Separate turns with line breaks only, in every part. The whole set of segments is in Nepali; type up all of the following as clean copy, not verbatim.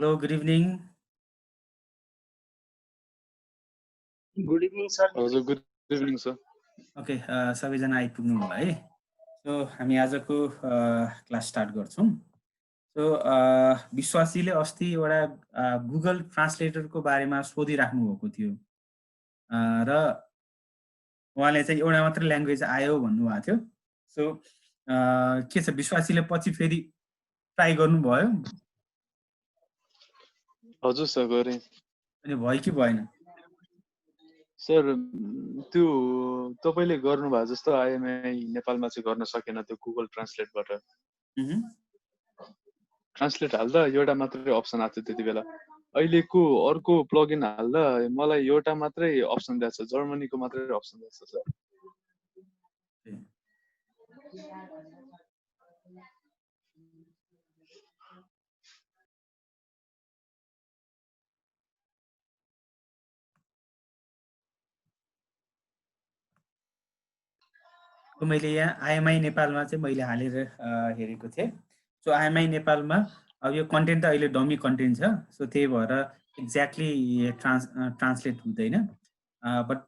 Hello, good evening.
Good evening, sir.
हजुर गुड इभिनिङ सर
Okay, सबैजना आइपुग्नु होला है. सो हामी आजको क्लास स्टार्ट गर्छौँ. सो विश्वासीले अस्ति एउटा गुगल ट्रान्सलेटरको बारेमा सोधिराख्नु भएको थियो र उहाँले चाहिँ एउटा मात्र ल्याङ्ग्वेज आयो भन्नुभएको थियो. सो के छ, विश्वासीले पछि फेरि ट्राई गर्नुभयो?
हजुर सर गरेँ
अनि भयो कि भएन?
सर त्यो तपाईँले गर्नुभएको जस्तो आइएमआई नेपालमा चाहिँ गर्न सकेन त्यो गुगल ट्रान्सलेटबाट ट्रान्सलेट हाल्दा एउटा मात्रै अप्सन आएको थियो त्यति बेला. अहिलेको अर्को प्लगइन हाल्दा मलाई एउटा मात्रै अप्सन दिएको छ, जर्मनीको मात्रै अप्सन दिएको छ सर.
मैले यहाँ आइएमआई नेपालमा चाहिँ मैले हालेर हेरेको थिएँ. सो आइएमआई नेपालमा अब यो कन्टेन्ट त अहिले डमी कन्टेन्ट छ. सो त्यही भएर एक्ज्याक्टली ट्रान्सलेट हुँदैन. बट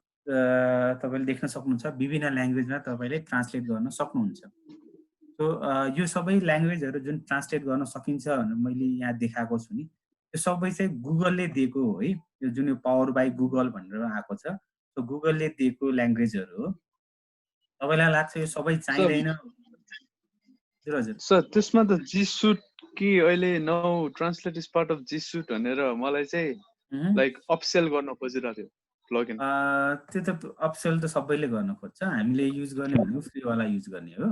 तपाईँले देख्न सक्नुहुन्छ विभिन्न ल्याङ्ग्वेजमा तपाईँले ट्रान्सलेट गर्न सक्नुहुन्छ. सो यो सबै ल्याङ्ग्वेजहरू जुन ट्रान्सलेट गर्न सकिन्छ भनेर मैले यहाँ देखाएको छु नि, यो सबै चाहिँ गुगलले दिएको हो है. यो जुन यो पावर बाई गुगल भनेर आएको छ, सो गुगलले दिएको ल्याङ्ग्वेजहरू हो. तपाईलाई लाग्छ यो सबै चाहिँदैन? हजुर
सर त्यसमा त जीसुट कि अहिले now translate is part of G Suite भनेर मलाई चाहिँ लाइक अपसेल गर्न खोजिरहेको थियो प्लगइन.
त्यो त अपसेल त सबैले गर्न खोज्छ. हामीले युज गर्ने भनेको फ्रीवाला युज गर्ने हो.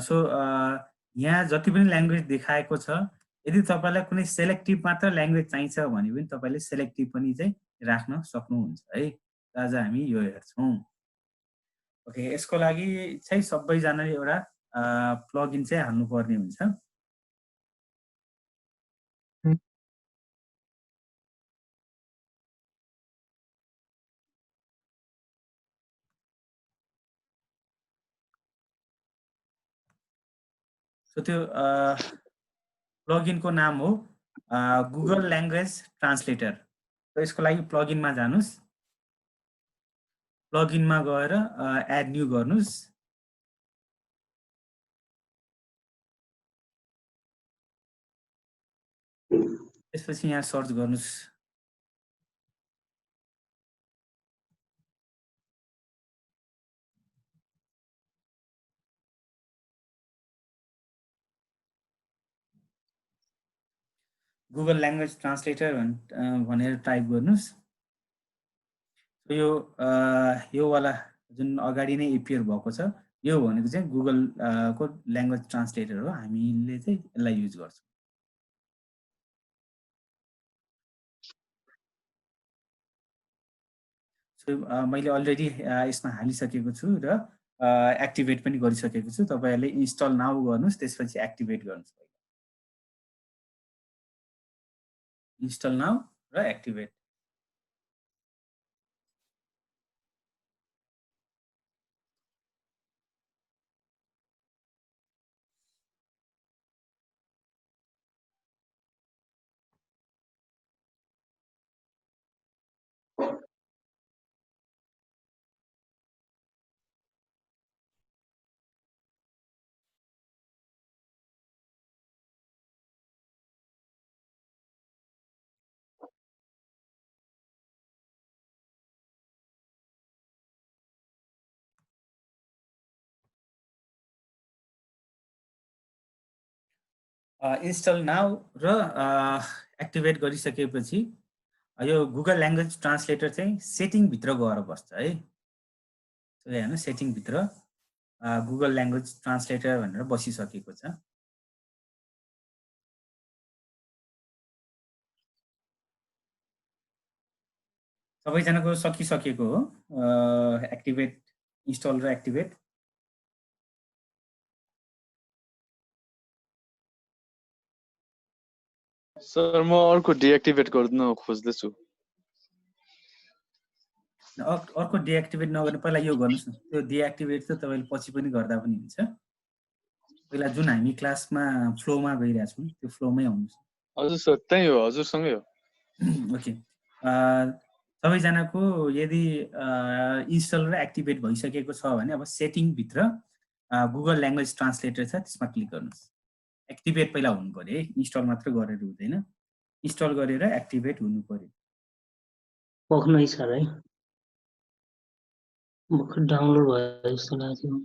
सो यहाँ जति पनि ल्याङ्ग्वेज देखाएको छ, यदि तपाईँलाई कुनै सेलेक्टिभ मात्र ल्याङ्ग्वेज चाहिन्छ भने पनि तपाईँले सेलेक्टिभ पनि चाहिँ राख्न सक्नुहुन्छ है. आज हामी यो हेर्छौँ. ओके, यसको लागि चाहिँ सबैजनाले एउटा प्लगइन चाहिँ हाल्नुपर्ने हुन्छ. सो त्यो प्लगइनको नाम हो गुगल ल्याङ्ग्वेज ट्रान्सलेटर. र यसको लागि प्लगइनमा जानुस्. प्लगइनमा गएर एड न्यू गर्नुस्. त्यसपछि यहाँ सर्च गर्नुस्. गुगल ल्याङ्ग्वेज ट्रान्सलेटर भनेर टाइप गर्नुस्. यो वाला जुन अगाडि नै एपियर भएको छ, यो भनेको चाहिँ गुगल को ल्याङ्ग्वेज ट्रान्सलेटर हो. हामीले चाहिँ यसलाई युज गर्छौँ. सो मैले अलरेडी यसमा हालिसकेको छु र एक्टिभेट पनि गरिसकेको छु. तपाईहरुले इन्स्टल नाउ गर्नुस्, त्यसपछि एक्टिभेट गर्नुस्. इन्स्टल नाउ र एक्टिभेट. इन्स्टल नाउ र एक्टिभेट गरिसकेपछि यो गुगल ल्याङ्ग्वेज ट्रान्सलेटर चाहिँ सेटिङभित्र गएर बस्छ है. हेर्नु, सेटिङभित्र गुगल ल्याङ्ग्वेज ट्रान्सलेटर भनेर बसिसकेको छ. सबैजनाको सकिसकेको हो एक्टिभेट, इन्स्टल र एक्टिभेट.
सर म अर्को डिएक्टिभेट गर्न खोज्दैछु.
अर्को डिएक्टिभेट नगर्नु, पहिला यो गर्नुस् न. त्यो डिएक्टिभेट चाहिँ तपाईले पछि पनि गर्दा पनि हुन्छ. पहिला जुन हामी क्लासमा फ्लोमा गइरहेछौँ त्यो फ्लोमै आउनुस्.
हजुर सर त्यही हो हजुरसँगै हो
ओके सबैजनाको यदि इन्स्टल र एक्टिभेट भइसकेको छ भने अब सेटिङभित्र गुगल ल्याङ्ग्वेज ट्रान्सलेटर छ त्यसमा क्लिक गर्नुहोस् एक्टिभेट पहिला हुनु पर्यो है इन्स्टल मात्र गरेर हुँदैन इन्स्टल गरेर एक्टिभेट हुनु पर्यो
भर्खरै सर है भर्खर डाउनलोड भयो जस्तो लाग्यो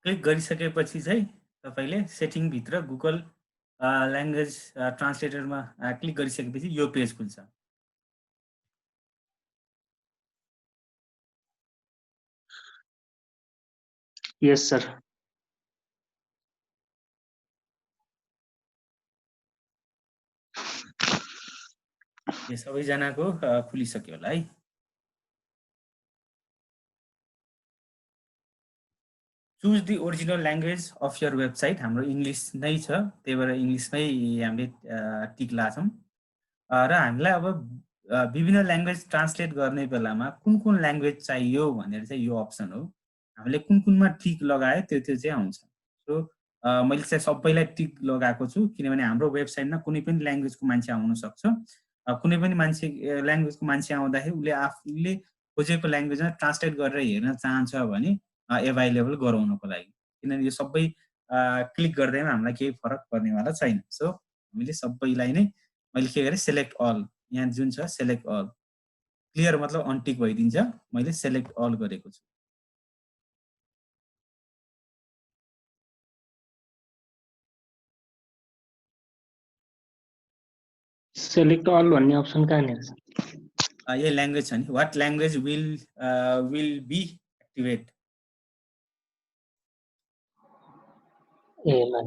क्लिक गरिसकेपछि चाहिँ तपाईँले सेटिङभित्र गुगल ल्याङ्ग्वेज ट्रान्सलेटरमा क्लिक गरिसकेपछि यो पेज खुल्छ
यस सर
यो सबैजनाको खुलिसक्यो होला है choose the original language of your website हाम्रो इङ्ग्लिस नै छ त्यही भएर इङ्ग्लिसमै हामीले टिक लाछौँ र हामीलाई अब विभिन्न ल्याङ्ग्वेज ट्रान्सलेट गर्ने बेलामा कुन कुन ल्याङ्ग्वेज चाहियो भनेर चाहिँ यो अप्सन हो हामीले कुन कुनमा टिक लगायो त्यो चाहिँ आउँछ सो मैले चाहिँ सबैलाई टिक लगाएको छु किनभने हाम्रो वेबसाइटमा कुनै पनि ल्याङ्ग्वेजको मान्छे आउन सक्छ कुनै पनि मान्छे ल्याङ्ग्वेजको मान्छे आउँदाखेरि उसले आफूले खोजेको ल्याङ्ग्वेजमा ट्रान्सलेट गरेर हेर्न चाहन्छ भने एभाइलेबल गराउनको लागि किनभने यो सबै क्लिक गर्दैमा हामीलाई केही फरक पर्नेवाला छैन सो हामीले सबैलाई नै मैले के गरेँ सेलेक्ट अल यहाँ जुन छ सेलेक्ट अल क्लियर मतलब अनटिक भइदिन्छ मैले सेलेक्ट अल गरेको छु
सेलेक्ट अल भन्ने अप्सन कहाँनिर छ
यही ल्याङ्ग्वेज छ नि what language will be activate
ए ल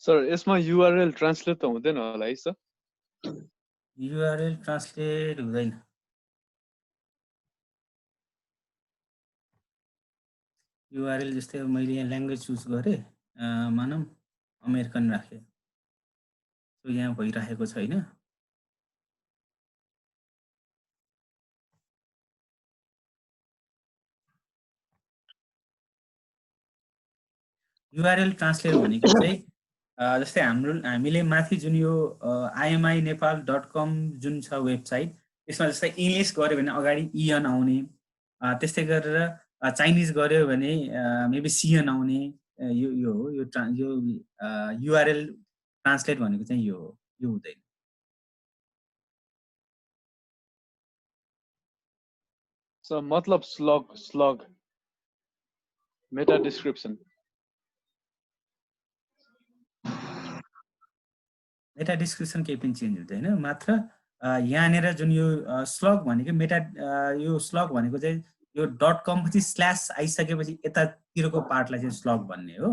सर यसमा युआरएल ट्रान्सलेट त हुँदैन होला है सर
युआरएल ट्रान्सलेट हुँदैन युआरएल जस्तै मैले यहाँ ल्याङ्ग्वेज चुज गरेँ मानौँ अमेरिकन राखेँ सो यहाँ भइरहेको छैन युआरएल ट्रान्सलेट भनेको चाहिँ जस्तै हामीले माथि जुन यो IMINepal.com जुन छ वेबसाइट त्यसमा जस्तै इङ्ग्लिस गऱ्यो भने अगाडि इएन आउने त्यस्तै गरेर चाइनिज गऱ्यो भने मेबी सिएन आउने यो हो यो युआरएल ट्रान्सलेट भनेको चाहिँ यो हो यो हुँदैन
सर मतलब स्लग मेटा डिस्क्रिप्सन
मेटा डिस्क्रिप्सन केही पनि चेन्ज हुँदैन मात्र यहाँनिर जुन यो स्लग भनेको मेटा यो स्लग भनेको चाहिँ यो .com पछि स्ल्यास आइसकेपछि यतातिरको पार्टलाई चाहिँ स्लग भन्ने हो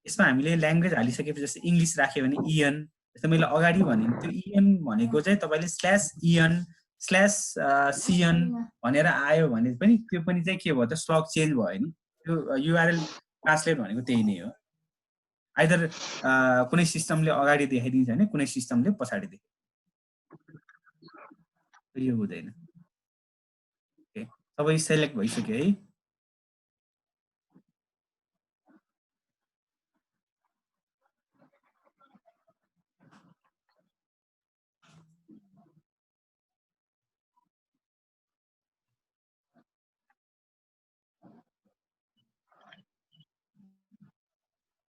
यसमा हामीले ल्याङ्ग्वेज हालिसकेपछि जस्तै इङ्ग्लिस राख्यो भने इएन जस्तै मैले अगाडि भने त्यो इएन भनेको चाहिँ तपाईँले स्ल्यास इएन स्ल्यास सिएन भनेर आयो भने पनि त्यो पनि चाहिँ के भयो त स्लग चेन्ज भयो नि त्यो युआरएल ट्रान्सलेट भनेको त्यही नै हो आइदर कुनै सिस्टमले अगाडि देखाइदिन्छ भने कुनै सिस्टमले पछाडि देखाइदिन्छ यो हुँदैन सबै सेलेक्ट भइसक्यो है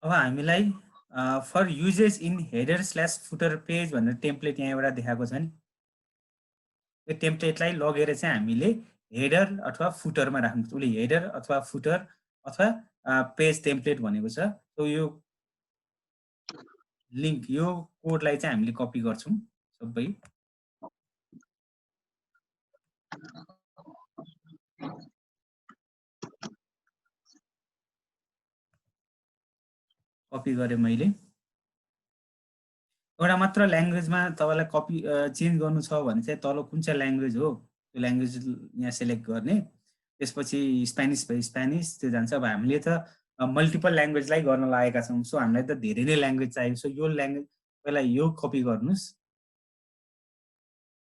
अब हामीलाई for uses in header slash footer page भनेर टेम्प्लेट यहाँ एउटा देखाएको छ नि, यो टेम्प्लेटलाई लगेर चाहिँ हामीले हेडर अथवा फुटरमा राख्नुपर्छ। उसले हेडर अथवा फुटर अथवा पेज टेम्प्लेट भनेको छ। सो यो लिङ्क, यो कोडलाई चाहिँ हामीले कपी गर्छौँ सबै। कपी गरेँ मैले। एउटा मात्र ल्याङ्ग्वेजमा तपाईँलाई कपी चेन्ज गर्नु छ भने चाहिँ तल कुन चाहिँ ल्याङ्ग्वेज हो त्यो ल्याङ्ग्वेज यहाँ सेलेक्ट गर्ने। त्यसपछि स्पेनिस भयो स्पेनिस त्यो जान्छ। अब हामीले त मल्टिपल ल्याङ्ग्वेजलाई गर्न लागेका छौँ, सो हामीलाई त धेरै नै ल्याङ्ग्वेज चाहियो। सो यो ल्याङ्ग्वेज पहिला यो कपी गर्नुहोस्,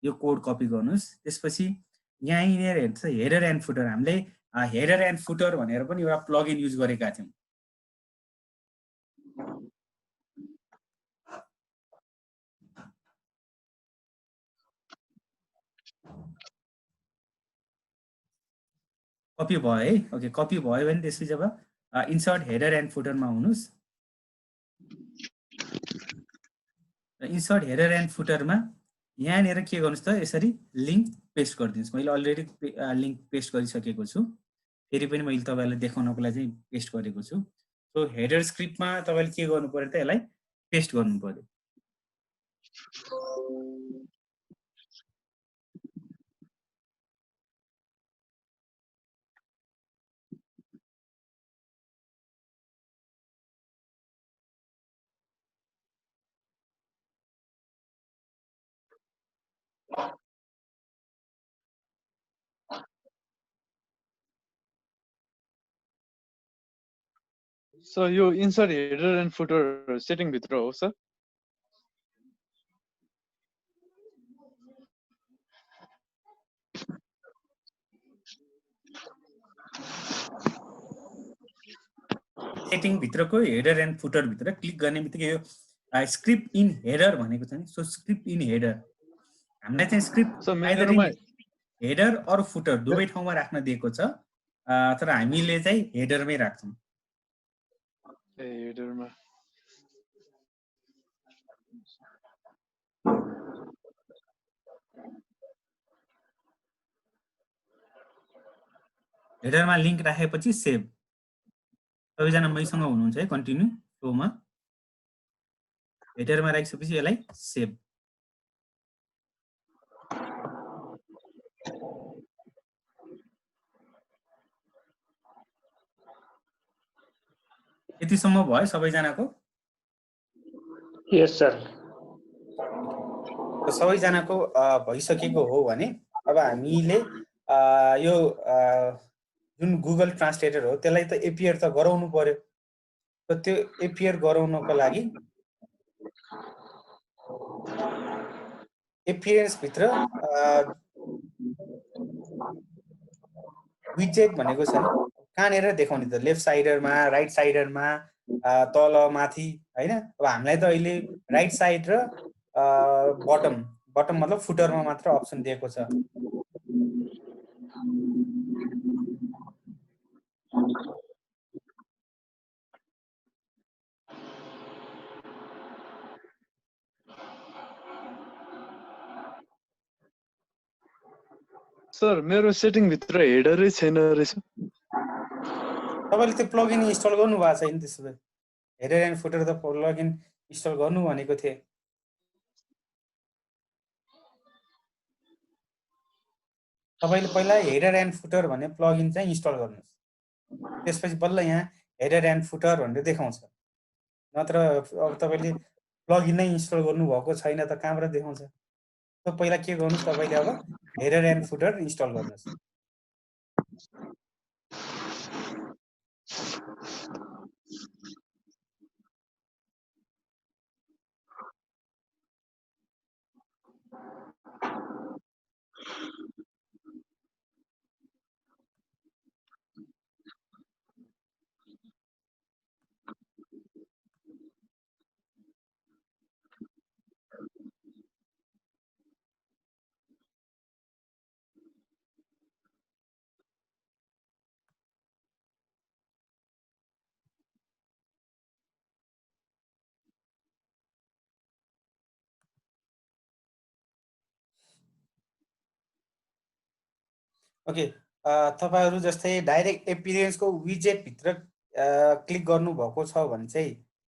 यो कोड कपी गर्नुहोस्। त्यसपछि यहीँनिर हेर्छ हेडर एन्ड फुटर। हामीले हेडर एन्ड फुटर भनेर पनि एउटा प्लगइन युज गरेका थियौँ। कपी भयो है, ओके। कपी भयो भने त्यसपछि जब इन्सर्ट हेडर एन्ड फुटरमा हुनुहोस्, इन्सर्ट हेडर एन्ड फुटरमा यहाँनिर के गर्नुहोस् त, यसरी लिङ्क पेस्ट गरिदिनुहोस्। मैले अलरेडी लिङ्क पेस्ट गरिसकेको छु, फेरि पनि मैले तपाईँलाई देखाउनको लागि चाहिँ पेस्ट गरेको छु। सो हेडर स्क्रिप्टमा तपाईँले के गर्नु पर्यो त, यसलाई पेस्ट गर्नु पर्यो।
सर यो insert header and footer setting भित्र हो सर?
सेटिङ भित्रको हेडर एन्ड फुटर भित्र क्लिक गर्ने बित्तिकै यो स्क्रिप्ट इन हेडर भनेको छ नि। सो स्क्रिप्ट इन हेडर हामीलाई चाहिँ script either in header or footer दुवै ठाउँमा राख्न दिएको छ, तर हामीले चाहिँ हेडरमै राख्छौँ।
ए हेडरमा।
हेडरमा लिङ्क राखेपछि सेभ। सबैजना मैसँग हुनुहुन्छ है, कन्टिन्यू फ्लोमा। हेडरमा राखिसकेपछि यसलाई सेभ। यतिसम्म भयो सबैजनाको?
यस सर।
सबैजनाको भइसकेको हो भने अब हामीले यो जुन गुगल ट्रान्सलेटर हो त्यसलाई त एपियर त गराउनु पर्यो। त त्यो एपियर गराउनको लागि एपियर्स भित्र विजेट भनेको छ नि, कहाँनिर देखाउने त, लेफ्ट साइडरमा, राइट साइडरमा, तल माथि हैन। अब हामीलाई त अहिले राइट साइड र बटम, बटम मतलब फुटरमा मात्र अप्सन दिएको छ।
सर मेरो सेटिङ भित्र हेडरै छैन रहेछ।
तपाईले त्यो प्लगइन इन्स्टल गर्नु भएको छैन? त्यसो भए हेडर एन्ड फुटर त प्लगइन इन्स्टल गर्नु भनेको थिए। तपाईले पहिला हेडर एन्ड फुटर भन्ने प्लगइन चाहिँ इन्स्टल गर्नुहोस्, त्यसपछि बल्ल यहाँ हेडर एन्ड फुटर भनेर देखाउँछ। नत्र अब तपाईले प्लगइन नै इन्स्टल गर्नुभएको छैन त कहाँबाट देखाउँछ? त पहिला के गर्नुहोस्, तपाईले अब हेडर एन्ड फुटर इन्स्टल गर्नुहोस्। ओके, तपाईहरु जस्तै डाइरेक्ट एपिरियन्सको विजेट भित्र क्लिक गर्नुभएको छ भने चाहिँ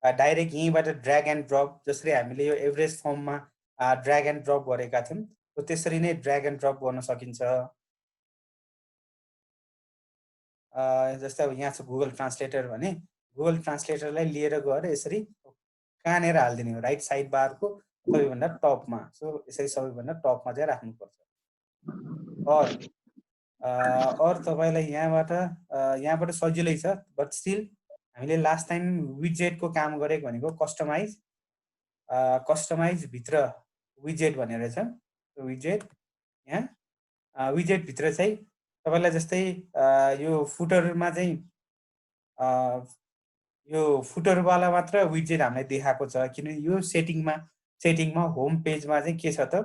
डाइरेक्ट यहीँबाट ड्र्याग एन्ड ड्रप, जसरी हामीले यो एभरेज फर्ममा ड्र्याग एन्ड ड्रप गरेका थियौँ त्यसरी नै ड्र्याग एन्ड ड्रप गर्न सकिन्छ। जस्तै अब यहाँ छ गुगल ट्रान्सलेटर भने गुगल ट्रान्सलेटरलाई लिएर गएर यसरी कहाँनिर हालिदिने हो, राइट साइड बारको सबैभन्दा टपमा। सो यसरी सबैभन्दा टपमा चाहिँ राख्नुपर्छ। और तपाईँलाई यहाँबाट सजिलै छ, बट स्टिल हामीले लास्ट टाइम विजेटको काम गरेको भनेको कस्टमाइज भित्र विजेट भनेर छ। विजेट यहाँ विजेट भित्र चाहिँ तपाईलाई जस्तै यो फुटरमा चाहिँ यो फुटरवाला मात्र विजेट हामीलाई देखाएको छ, किनभने यो सेटिङमा होम पेजमा चाहिँ के छ त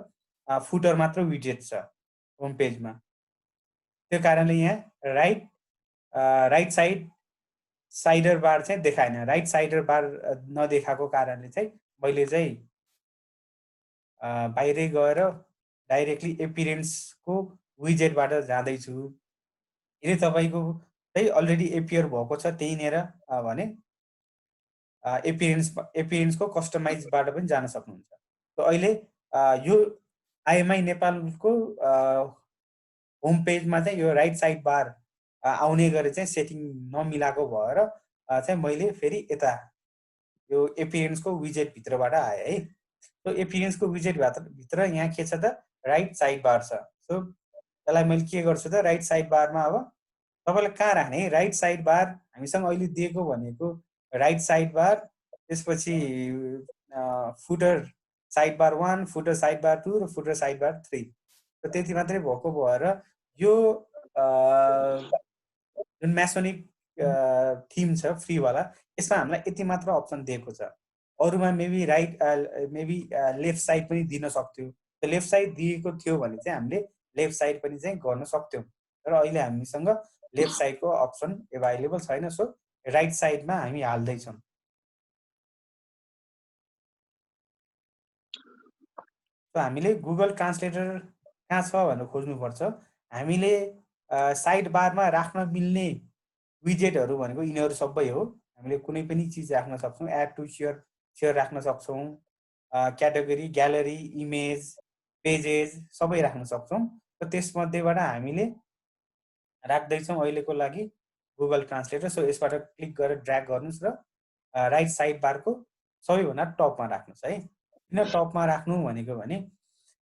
फुटर मात्र विजेट छ होम पेजमा। त्यो कारणले यहाँ राइट साइडर बार चाहिँ देखाएन। राइट साइडर बार नदेखाएको कारणले चाहिँ मैले चाहिँ बाहिरै गएर डाइरेक्टली एपिरेन्सको विजेटबाट जाँदैछु। यदि तपाईँको चाहिँ अलरेडी एपियर भएको छ त्यहीँनिर भने एपिरेन्सको कस्टमाइजबाट पनि जान सक्नुहुन्छ। त अहिले यो आइएमआई नेपालको होम पेजमा चाहिँ यो राइट साइड बार आउने गरी चाहिँ सेटिङ नमिलाएको भएर चाहिँ मैले फेरि यता यो एपिरेन्सको विजेट भित्रबाट आएँ है। सो एपिरेन्सको विजेट भित्र यहाँ के छ त राइट साइड बार छ। सो यसलाई मैले के गर्छु त राइट साइड बारमा अब तपाईँलाई कहाँ राख्ने, राइट साइड बार हामीसँग अहिले दिएको भनेको राइट साइड बार, त्यसपछि footer side bar 1, footer side bar 2 र फुटर साइड बार 3। र त्यति मात्रै भएको भएर यो जुन म्यासोनिक थिम छ फ्रीवाला, यसमा हामीलाई यति मात्र अप्सन दिएको छ। अरूमा मेबी लेफ्ट साइड पनि दिन सक्थ्यो। लेफ्ट साइड दिएको थियो भने चाहिँ हामीले लेफ्ट साइड पनि चाहिँ गर्न सक्थ्यौँ, तर अहिले हामीसँग लेफ्ट साइडको अप्सन एभाइलेबल छैन। सो राइट साइडमा हामी हाल्दैछौँ। सो हामीले गुगल ट्रान्सलेटर कहाँ छ भनेर खोज्नुपर्छ। हामीले साइड बारमा राख्न मिल्ने विजेटहरू भनेको यिनीहरू सबै हो। हामीले कुनै पनि चिज राख्न सक्छौँ, एड टु सेयर राख्न सक्छौँ, क्याटेगोरी, ग्यालरी, इमेज, पेजेस सबै राख्न सक्छौँ। र त्यसमध्येबाट हामीले राख्दैछौँ अहिलेको लागि गुगल ट्रान्सलेटर। सो यसबाट क्लिक गरेर ड्र्याग गर्नुहोस् र राइट साइड बारको सबैभन्दा टपमा राख्नुहोस् है। किन टपमा राख्नु भनेको भने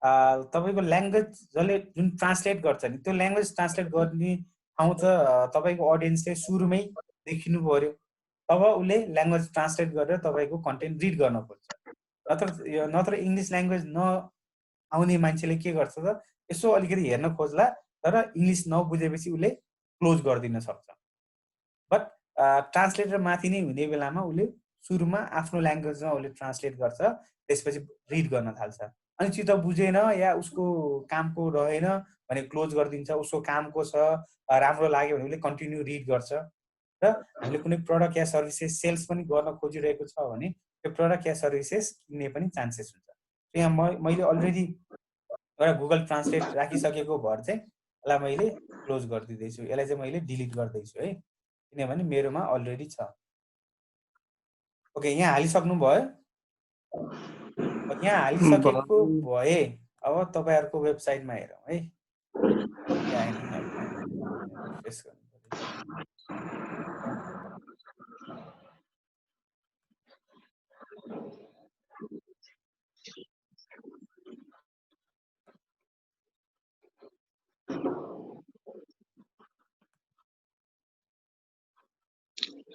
तपाईँको ल्याङ्ग्वेज जसले जुन ट्रान्सलेट गर्छ नि, त्यो ल्याङ्ग्वेज ट्रान्सलेट गर्ने ठाउँ त तपाईँको अडियन्सले सुरुमै देखिनु पर्यो, तब उसले ल्याङ्ग्वेज ट्रान्सलेट गरेर तपाईँको कन्टेन्ट रिड गर्न खोज्छ। नत्र इङ्ग्लिस ल्याङ्ग्वेज नआउने मान्छेले के गर्छ त यसो अलिकति हेर्न खोज्ला, तर इङ्ग्लिस नबुझेपछि उसले क्लोज गरिदिन सक्छ। बट ट्रान्सलेटर माथि नै हुने बेलामा उसले सुरुमा आफ्नो ल्याङ्ग्वेजमा उसले ट्रान्सलेट गर्छ, त्यसपछि रिड गर्न थाल्छ। अनि चित्त बुझेन या उसको कामको रहेन भने क्लोज गरिदिन्छ, उसको कामको छ राम्रो लाग्यो भने उसले कन्टिन्यू रिड गर्छ। र हामीले कुनै प्रडक्ट या सर्भिसेस सेल्स पनि गर्न खोजिरहेको छ भने त्यो प्रडक्ट या सर्भिसेस किन्ने पनि चान्सेस हुन्छ। यहाँ मैले अलरेडी एउटा गुगल ट्रान्सलेट राखिसकेको भएर चाहिँ यसलाई मैले क्लोज गरिदिँदैछु। यसलाई चाहिँ मैले डिलिट गर्दैछु है, किनभने मेरोमा अलरेडी छ। ओके, यहाँ हालिसक्नु भयो। यहाँ हालिसकेको भए अब तपाईँहरूको वेबसाइटमा हेरौँ है। आएन यहाँ रिफ्रेस गर्नु पर्यो।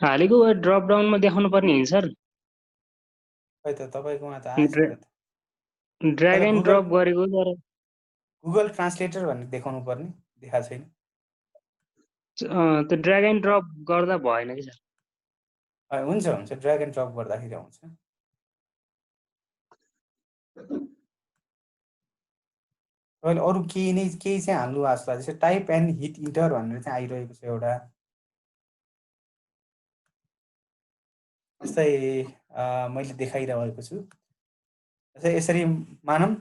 हालेको ड्रप डाउनमा देखाउनु पर्ने हुन्छ सर।
खै त तपाईँकोमा त आएछ त।
ड्र्याग एन्ड ड्रप गरेको तर
गुगल ट्रान्सलेटर भनेर देखाउनु पर्ने, देखाएको छैन।
त्यो ड्र्याग एन्ड ड्रप गर्दा भएन कि सर।
हुन्छ ड्र्याग एन्ड ड्रप गर्दाखेरि आउँछ। तपाईँले अरू केही चाहिँ हाल्नु भएको छ, जस्तै टाइप एन्ड हिट इन्टर भनेर चाहिँ आइरहेको छ एउटा। जस्तै मैले देखाइरहेको छु। जस्तै यसरी मानौँ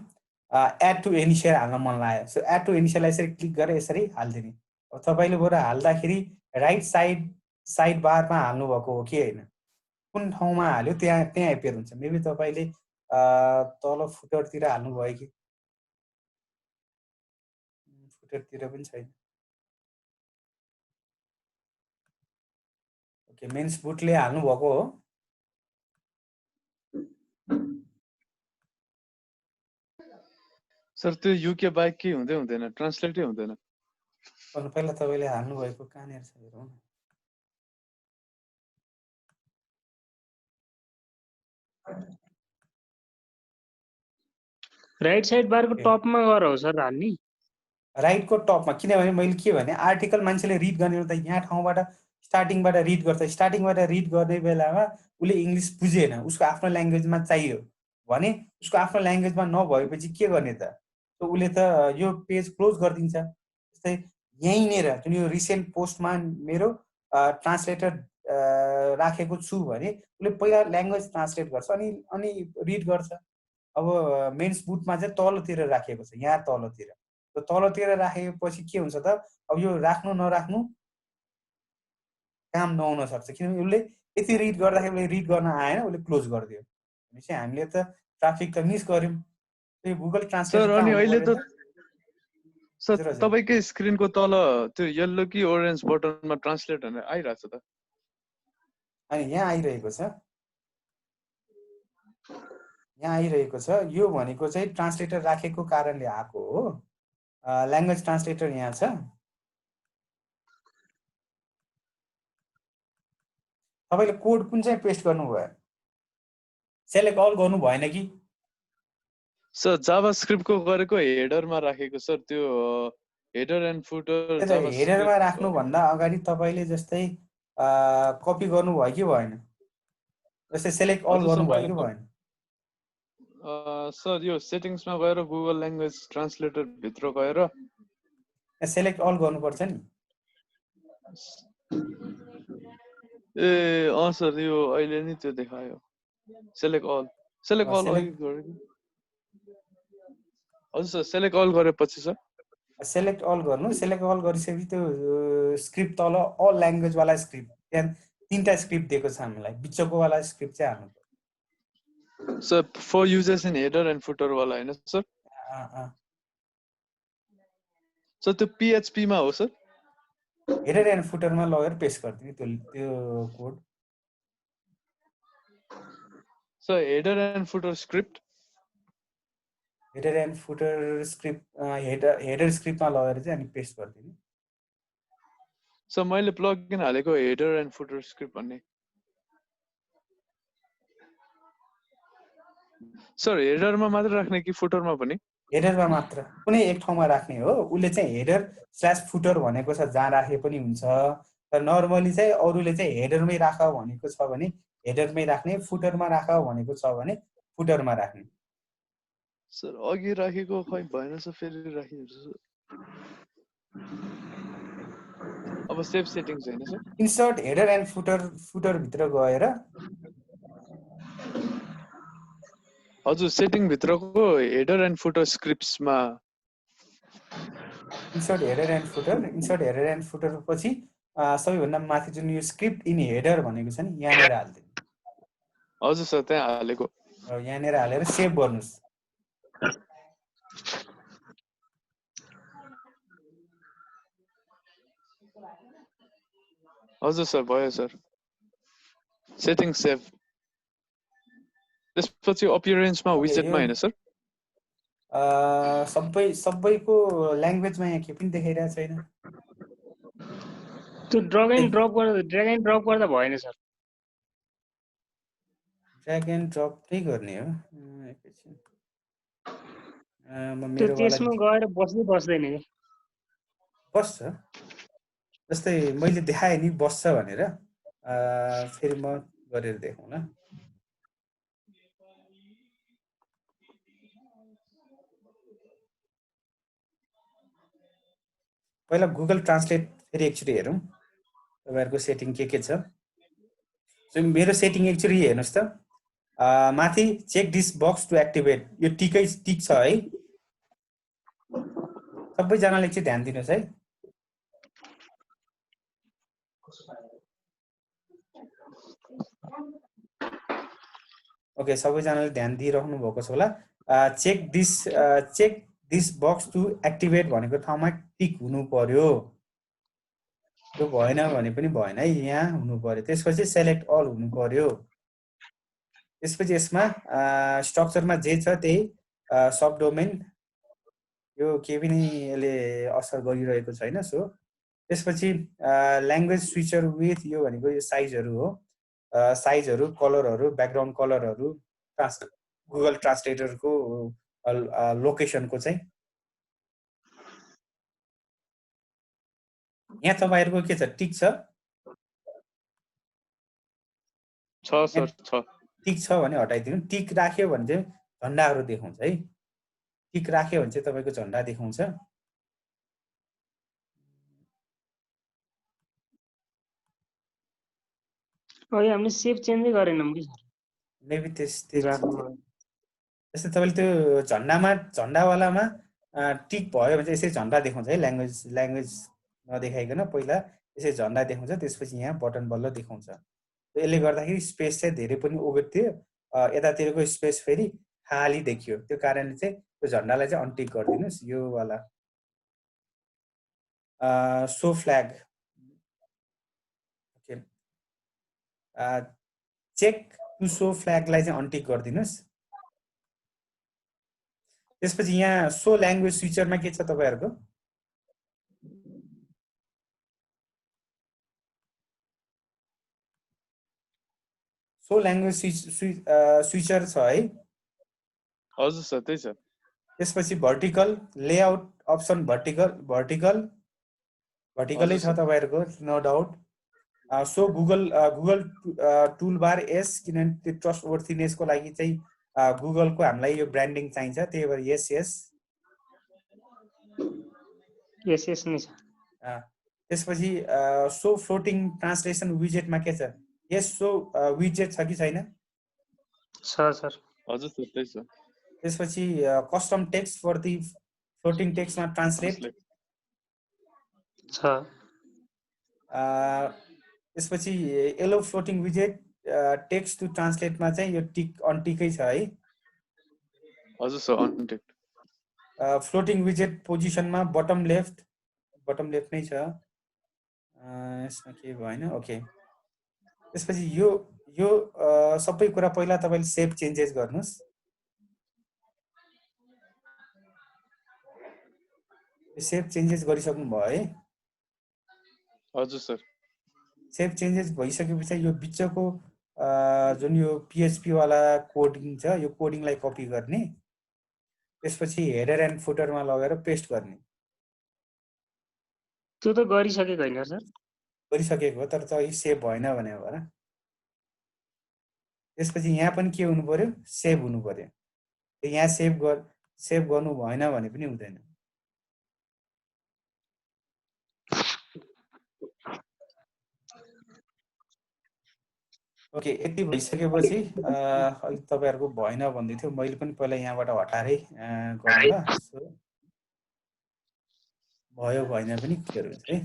एड टु इनिसियल हाल्न मन लाग्यो सो एड टु इनिसियललाई यसरी क्लिक गरेर यसरी हालिदिने अब तपाईँले बरु हाल्दाखेरि राइट साइड बारमा हाल्नुभएको हो कि होइन कुन ठाउँमा हाल्यो त्यहाँ एपियर हुन्छ मेबी तपाईँले तल फुटरतिर हाल्नुभयो कि फुटरतिर पनि छैन ओके मेन्स बुटले हाल्नुभएको हो
सर त्यो युके बाइक के हुँदैन ट्रान्सलेटै हुँदैन
पहिला तपाईँले हाल्नुभएको कहाँनिर छ हेरौँ न
राइट साइड बारको टपमा गएर हो सर हाल्ने
राइटको टपमा किनभने मैले के भने आर्टिकल मान्छेले रिड गर्ने हो त यहाँ ठाउँबाट स्टार्टिङबाट रिड गर्छ स्टार्टिङबाट रिड गर्ने बेलामा उसले इङ्ग्लिस बुझेन उसको आफ्नो ल्याङ्ग्वेजमा चाहियो भने उसको आफ्नो ल्याङ्ग्वेजमा नभएपछि के गर्ने त उसले त यो पेज क्लोज गरिदिन्छ जस्तै यहीँनिर जुन यो रिसेन्ट पोस्टमा मेरो ट्रान्सलेटर राखेको छु भने उसले पहिला ल्याङ्ग्वेज ट्रान्सलेट गर्छ अनि रिड गर्छ अब मेन्स बुटमा चाहिँ तलतिर राखेको छ यहाँ तलतिर तलतिर राखेपछि के हुन्छ त अब यो राख्नु नराख्नु काम नहुन सक्छ किनभने उसले यति रिड गर्दाखेरि उसले रिड गर्न आएन उसले क्लोज गरिदियो भनेपछि हामीले त ट्राफिक त मिस गर्यौँ त्यो गुगल ट्रान्सलेटर
सर अनि अहिले त सर
हजुर
तपाईकै स्क्रिनको तल त्यो येल्लो कि ओरेन्ज बटनमा ट्रान्सलेट भनेर आइरहेछ त
अनि यहाँ आइरहेको छ यहाँ आइरहेको छ यो भनेको चाहिँ ट्रान्सलेटर राखेको कारणले आएको हो ल्याङ्ग्वेज ट्रान्सलेटर यहाँ छ तपाईले कोड कुन चाहिँ पेस्ट गर्नुभयो सेलेक्ट अल गर्नु भएन कि
सर जाभास्क्रिप्टको गरेको हेडरमा राखेको सर त्यो हेडर एन्ड फुटर जाभास्क्रिप्ट
हेडरमा राख्नु भन्दा अगाडि तपाईले जस्तै कपी गर्नु भयो कि भएन जस्तै सेलेक्ट अल गर्नु भयो कि भएन
सर यो सेटिङ्समा गएर गुगल ल्याङ्ग्वेज ट्रान्सलेटर भित्र गएर
सेलेक्ट अल गर्नुपर्छ नि
ए सर यो अहिले नि त्यो देखायो सेलेक्ट अल हजुर सर सेलेक्ट अल गरेपछि सर
सेलेक्ट अल गर्नु सेलेक्ट अल गरिसकेपछि त्यो स्क्रिप्ट तल अल ल्याङ्ग्वेज वाला स्क्रिप्ट त्यहाँ तीनटा स्क्रिप्ट दिएको छ हामीलाई बिचको वाला स्क्रिप्ट चाहिँ हाल्नु
sir for users in header and footer वाला हैन सर सर त्यो PHP मा हो सर
हेडर एन्ड फुटरमा लगेर पेस्ट गरिदिनु त्यो code
sir header and footer script
header and footer script header स्क्रिप्टमा लगेर चाहिँ अनि पेस्ट गरिदिनु
सर मैले प्लगइन हालेको हेडर एन्ड फुटर स्क्रिप्ट भन्ने सर हेडरमा मात्र राख्ने कि फुटरमा पनि
हेडरमा मात्र कुनै एक ठाउँमा राख्ने हो उसले चाहिँ हेडर/फुटर भनेको छ जहाँ राखे पनि हुन्छ तर नर्मली चाहिँ अरूले चाहिँ हेडरमै राख भनेको छ भने हेडरमै राख्ने फुटरमा राख भनेको छ भने फुटरमा राख्ने
सर अघि राखेको खै भएन सर फेरि राखिदिन्छु अब सेभ सेटिङ्स हैन sir
insert header and footer भित्र गएर
हजुर सेटिङ भित्रको हेडर एन्ड फुटर स्क्रिप्ट्समा
इन्सर्ट हेडर एन्ड फुटर पछि सबैभन्दा माथि जुन यो स्क्रिप्ट इन हेडर भनेको छ नि यहाँनिर हाल्दिनु
हजुर सर त्यहाँ हालेको
यहाँनिर हालेर सेभ गर्नुस्
हजुर सर भयो सर सेटिङ सेभ त्यसपछि अपियरेन्समा विजेटमा हैन सर
सबैको ल्याङ्ग्वेजमा यहाँ के पनि देखाइरहेको छैन
त्यो ड्र्याग एन्ड ड्रप गर्दा भएन सर
ड्र्याग एन्ड ड्रप नै गर्ने हो एकैछिन
त्यो त्यसमा गएर बस्दैन नि
बस्छ जस्तै मैले देखाएँ नि बस्छ भनेर फेरि म गरेर देखाउँ ल पहिला गुगल ट्रान्सलेट फेरि एकचोटि हेरौँ तपाईहरुको सेटिङ के छ सो मेरो सेटिङ एकचोटि हेर्नुस् त माथि check this box to activate यो टिक छ है सबैजनाले चाहिँ ध्यान दिनुहोस् है। ओके, सबैजनाले ध्यान दिइराख्नु भएको छ होला। Check this box to activate भनेको ठाउँमा टिक हुनु पर्यो। त्यो भएन भने पनि भएन है, यहाँ हुनु पर्यो। त्यसपछि सेलेक्ट अल हुनु पर्यो। त्यसपछि यसमा स्ट्रक्चरमा जे छ त्यही सब डोमेन, यो केही पनि यसले असर गरिरहेको छैन। सो त्यसपछि ल्याङ्ग्वेज स्विचर विथ, यो भनेको यो साइजहरू हो। साइजहरू, कलरहरू, ब्याकग्राउन्ड कलरहरू, गुगल ट्रान्सलेटरको लोकेसनको चाहिँ यहाँ तपाईँहरूको के छ, टिक छ?
सर छ।
टिक छ भने हटाइदिनु। टिक राख्यो भने चाहिँ झन्डाहरू देखाउँछ है। टिक राख्यो भने चाहिँ तपाईँको झन्डा देखाउँछ।
हामीले सेभ चेन्जै गरेनौँ कि सर।
मेबी त्यस्तै जस्तै तपाईँले त्यो झन्डावालामा टिक भयो भने चाहिँ यसरी झन्डा देखाउँछ है। ल्याङ्ग्वेज नदेखाइकन पहिला यसरी झन्डा देखाउँछ, त्यसपछि यहाँ बटन बल्ल देखाउँछ। यसले गर्दाखेरि स्पेस चाहिँ धेरै पनि ओगट्यो, यतातिरको स्पेस फेरि खाली देखियो। त्यो कारणले चाहिँ त्यो झन्डालाई चाहिँ अनटिक गरिदिनुहोस्। यो वाला show flag, okay, check to show फ्ल्यागलाई चाहिँ अनटिक गरिदिनुहोस्। त्यसपछि यहाँ सो ल्याङ्ग्वेज स्विचरमा के छ तपाईँहरूको? सो ल्याङ्ग्वेज स्विचर छ है?
हजुर सर, त्यही छ।
त्यसपछि भर्टिकल लेआउट अप्सन, भर्टिकलै छ तपाईँहरूको, no doubt. So Google toolbar एस, किनभने त्यो ट्रस्ट वर्थीनेसको लागि चाहिँ गुगलको हामीलाई यो ब्रान्डिङ चाहिन्छ, त्यही भएर यस
नै छ।
त्यसपछि सो फ्लोटिङ ट्रान्सलेसन विजेटमा के छ? यस, सो विजेट छ कि छैन?
छ सर।
हजुर सर, त्यही छ।
त्यसपछि custom text for the floating टेक्स्टमा ट्रान्सलेट
छ।
त्यसपछि येलो फ्लोटिङ विजेट टेक्स्ट टु ट्रान्सलेटमा चाहिँ यो टिक अनटिकै छ है?
हजुर सर, अनटिक।
फ्लोटिङ विजेट पोजिसनमा बटम लेफ्ट नै छ। यसमा के भएन, ओके। त्यसपछि यो सबै कुरा पहिला तपाईँले सेभ चेन्जेस गर्नुहोस्। सेभ चेन्जेस गरिसक्नु भयो है?
हजुर सर।
सेभ चेन्जेस भइसकेपछि यो बिचको जुन यो PHP वाला कोडिङ छ, यो कोडिङलाई कपी गर्ने, त्यसपछि हेडर एन्ड फुटरमा लगेर पेस्ट गर्ने।
त्यो त गरिसकेको होइन सर?
गरिसकेको हो, तर चाहिँ सेभ भएन भने हो र। त्यसपछि यहाँ पनि के हुनु पर्यो, सेभ हुनु पर्यो। यहाँ सेभ गर्नु भएन भने पनि हुँदैन। ओके, यति भइसकेपछि अहिले तपाईँहरूको भएन भन्दै थियो, मैले पनि पहिला यहाँबाट हटाएरै गरौँला। सो भयो भएन पनि क्लियर हुन्छ है।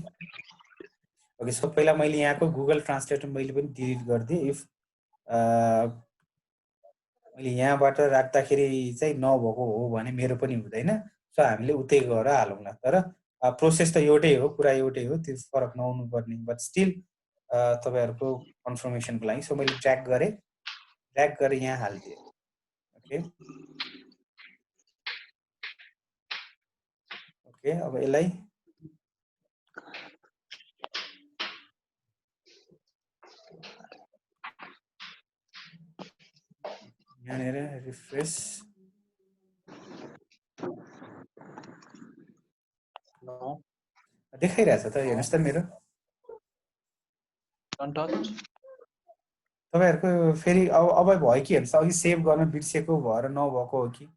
ओके, सो पहिला मैले यहाँको गुगल ट्रान्सलेटर मैले पनि डिलिट गरिदिएँ। इफ मैले यहाँबाट राख्दाखेरि चाहिँ नभएको हो भने मेरो पनि हुँदैन। सो हामीले उतै गएर हालौँला। तर प्रोसेस त एउटै हो, कुरा एउटै हो, त्यो फरक नहुनु पर्ने। बट स्टिल तपाईँहरूको कन्फर्मेसनको लागि सो मैले ड्र्याग गरेँ यहाँ हालिदिएँ। ओके, अब यसलाई यहाँनिर रिफ्रेस देखाइरहेछ त, हेर्नुहोस् त मेरो। तपाईँहरूको फेरि अब भयो कि हेर्नुहोस्, अघि सेभ गर्न बिर्सेको भएर नभएको हो कि?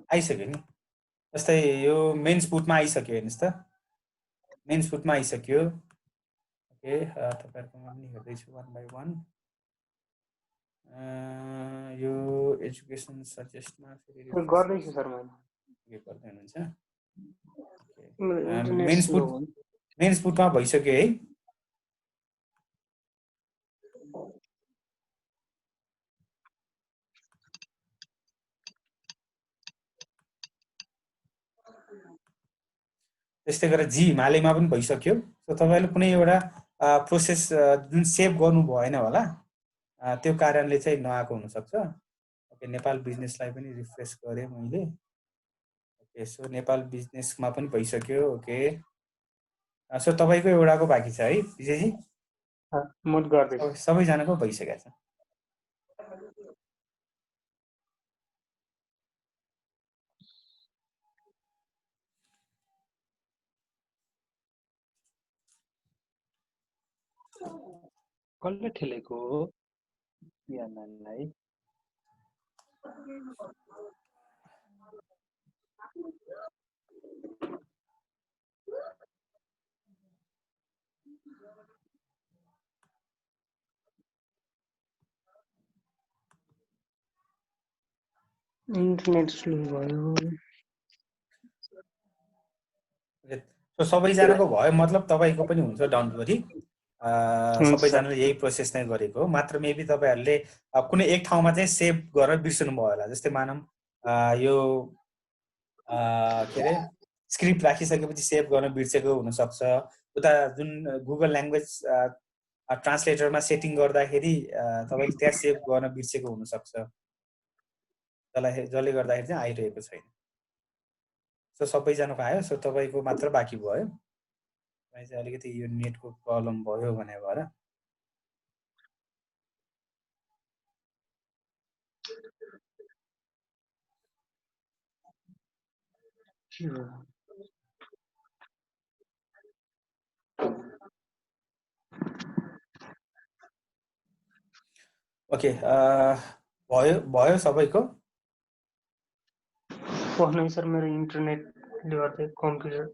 आइसक्यो नि जस्तै यो मेन्स पुटमा आइसक्यो हेर्नुहोस् त मेन्स पुटमा आइसक्यो ओके तपाईहरुकोमा पनि हेर्दैछु वन बाइ वन यो एजुकेसन सजेस्टमा फेरि
गर्दैछु सर मैले
के गर्दै हुनुहुन्छ
इन्टरनेट स्लो हो
मेन्स पुटमा भइसक्यो है त्यस्तै गरेर जी हिमालयमा पनि भइसक्यो सो तपाईले कुनै एउटा प्रोसेस जुन सेभ गर्नु भएन होला त्यो कारणले चाहिँ नआएको हुन सक्छ ओके नेपाल बिजनेसलाई पनि रिफ्रेश गरे मैले ओके सो नेपाल बिजनेसमा पनि भइसक्यो ओके सो तपाईको एउटाको बाँकी छ है विजयजी
म गर्दै
सबैजनाको भइसकेको छ
कसले ठेलेको हो यानलाई इन्टरनेट स्लो भयो
सो सबैजनाको भयो मतलब तपाईको पनि हुन्छ डोन्ट वरी सबैजनाले यही प्रोसेस नै गरेको हो मात्र मेबी तपाईहरुले कुनै एक ठाउँमा चाहिँ सेभ गर्न बिर्सनु भयो होला जस्तै मानम यो के रे स्क्रिप्ट राखिसकेपछि सेभ गर्न बिर्सेको हुन सक्छ उता जुन गुगल ल्याङ्ग्वेज ट्रान्सलेटरमा सेटिङ गर्दाखेरि तपाईले त्यहाँ सेभ गर्न बिर्सेको हुन सक्छ जसले गर्दाखेरि चाहिँ आइरहेको छैन सो सबैजनाको आयो सो तपाईको मात्र बाँकी भयो चाहिँ अलिकति यो नेटको प्रब्लम भयो भने भएर ओके भयो सबैको
नहीं सर मेरो इन्टरनेटले गर्दा कम्प्युटर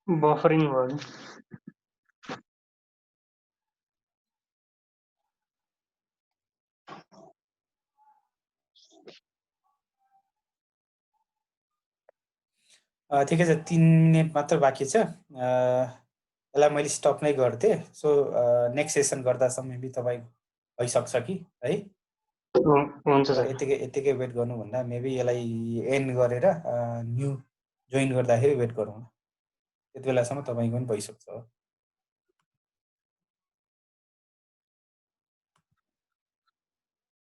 बफरिङ भयो
ठिकै छ 3 मिनेट मात्र बाँकी छ यसलाई मैले स्टप नै गर्थे सो नेक्स्ट सेसन गर्दासम्म मेबी तपाईँ भइसक्छ कि है
हुन्छ सर
यतिकै वेट गर्नु भन्दा मेबी यसलाई एन्ड गरेर न्यू जोइन गर्दाखेरि वेट गरौँ त्यति बेलासम्म तपाईँको पनि भइसक्छ